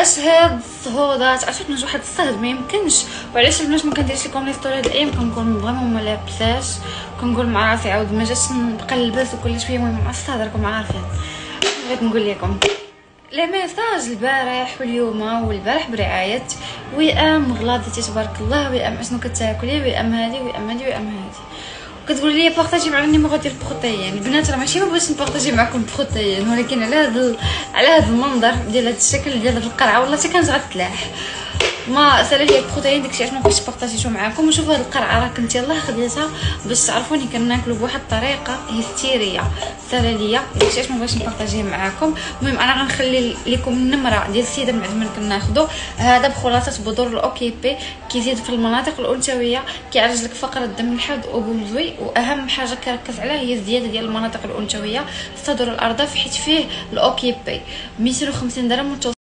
اش هاد الصهودات عرفتي نوض واحد الصهد ما يمكنش. وعلاش البنات ما كنديرش لكم لي ستوري هاد الايام كنكون فريمون ما لابساش كنقول مع راسي عاود ما جاتش نبقى نلبس وكل شويه المهم مع الصهد راكم عارفين. بغيت نقول لكم لي ميساج البارح واليوم والبارح برعايه وئام غلاضتي تبارك الله. وئام اشنو كتاكلي؟ وئام هادي وئام هادي وئام هادي. كتقول لي بارطاجي معنا النيميرو ديال البروتيين. البنات راه ماشي ما بغيتش نبارطاجي معكم البروتيين ولكن على هذا المنظر ديال هذا الشكل ديال هذه القرعه والله حتى كنت غتلاح ما سالا لي البروتيين داكشي علاش ما بغيتش بارطاجيتو معكم. وشوفوا هذه القرعه راه كنت يلاه خديتها باش تعرفوني كناكلو بواحد الطريقه هستيريه سالا ليا داكشي علاش ما بغيتش نبارطاجيه معكم. المهم انا غنخلي لكم النمره ديال السيده المعدم اللي كناخذو هذا بخلاصه بذور الاوكيبي كيزيد في المناطق الانثويه كيعالج لك فقر الدم الحاد وبوزوي. واهم حاجه كنركز عليها هي الزياده ديال المناطق الانثويه في صدر الارض حيت فيه الاوكيبي 250 درهم